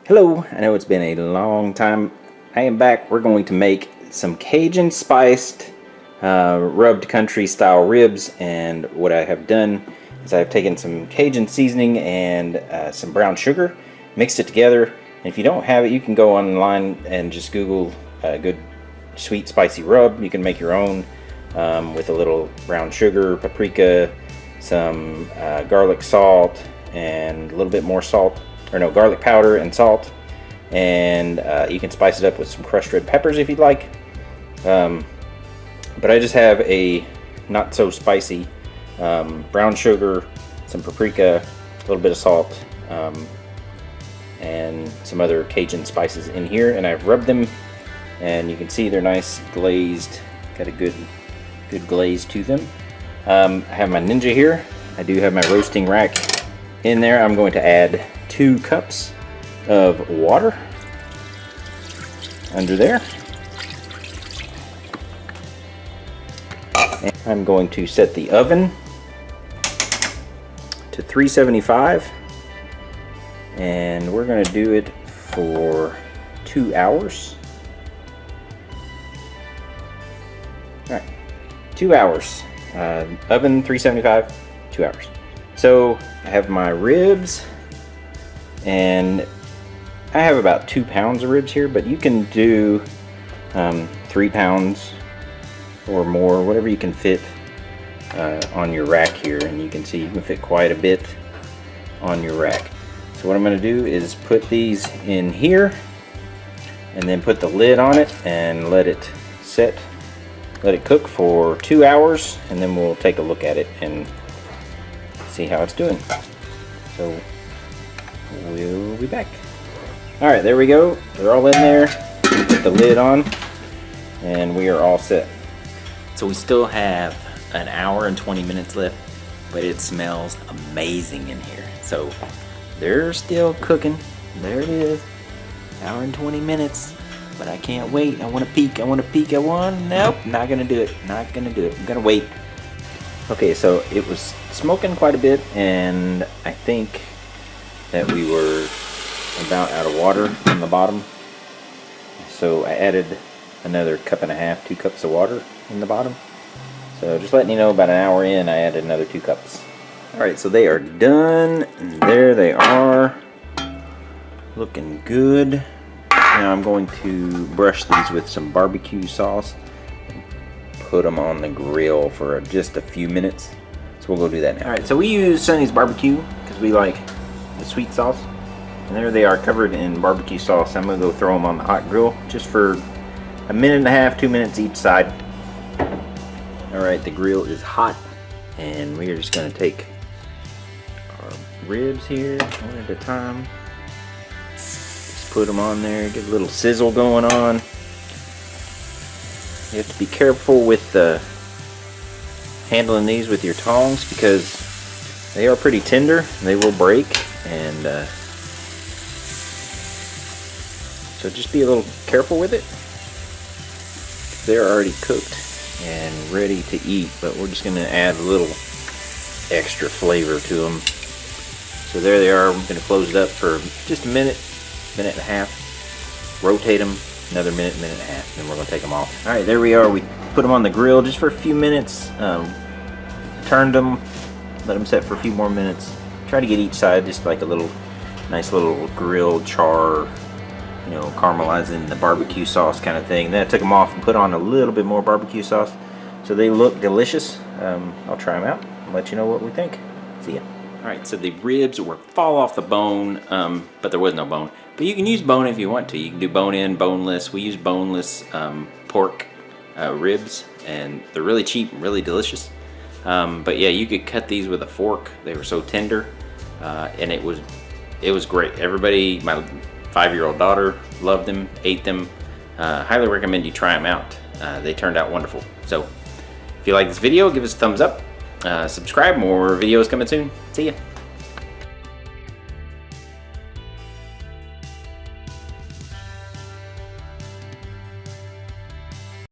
Hello, I know it's been a long time. I am back. We're going to make some Cajun spiced rubbed country style ribs, and what I have done is I've taken some Cajun seasoning and some brown sugar, mixed it together, and if you don't have it, you can go online and just Google good sweet spicy rub. You can make your own with a little brown sugar, paprika, some garlic salt, and a little bit more salt, or no, garlic powder and salt, and you can spice it up with some crushed red peppers if you'd like. But I just have a not so spicy brown sugar, some paprika, a little bit of salt, and some other Cajun spices in here, and I've rubbed them, and you can see they're nice glazed, got a good glaze to them. I have my Ninja here. I do have my roasting rack in there. I'm going to add 2 cups of water under there. And I'm going to set the oven to 375, and we're going to do it for 2 hours. All right, 2 hours. Oven 375, 2 hours. So I have my ribs, and I have about 2 pounds of ribs here, but you can do 3 pounds or more, whatever you can fit on your rack here, and you can see you can fit quite a bit on your rack. So what I'm going to do is put these in here and then put the lid on it and let it set, let it cook for 2 hours, and then we'll take a look at it and see how it's doing. So we'll be back. Alright, there we go. They're all in there. Put the lid on, and we are all set. So we still have an hour and 20 minutes left, but it smells amazing in here. So they're still cooking. There it is. Hour and 20 minutes. But I can't wait. I want to peek. I want to peek at one. Nope, not gonna do it. Not gonna do it. I'm gonna wait. Okay, so it was smoking quite a bit, and I think that we were about out of water on the bottom. So I added another cup and a half, 2 cups of water in the bottom. So just letting you know, about an hour in, I added another 2 cups. Alright, so they are done. And there they are. Looking good. Now I'm going to brush these with some barbecue sauce and put them on the grill for just a few minutes. So we'll go do that now. Alright, so we use Sonny's barbecue because we like the sweet sauce. And there they are, covered in barbecue sauce. I'm going to go throw them on the hot grill just for 1.5 minutes, 2 minutes each side. Alright, the grill is hot, and we are just going to take our ribs here one at a time. Put them on there, get a little sizzle going on. You have to be careful with handling these with your tongs because they are pretty tender. They will break, and so just be a little careful with it. They're already cooked and ready to eat, but we're just going to add a little extra flavor to them. So there they are. I'm going to close it up for just a minute. Minute and a half, rotate them another minute, minute and a half, then we're going to take them off. Alright, there we are. We put them on the grill just for a few minutes, turned them, let them set for a few more minutes. Try to get each side just like a little nice little grilled char, you know, caramelizing the barbecue sauce kind of thing. Then I took them off and put on a little bit more barbecue sauce, so they look delicious. I'll try them out and let you know what we think. See ya. Alright, so the ribs were fall off the bone, but there was no bone. But you can use bone if you want to. You can do bone-in, boneless. We use boneless pork ribs, and they're really cheap and really delicious. But yeah, you could cut these with a fork. They were so tender, and it was great. Everybody, my 5-year-old daughter loved them, ate them. Highly recommend you try them out. They turned out wonderful. So if you like this video, give us a thumbs up. Subscribe, more videos coming soon. See ya.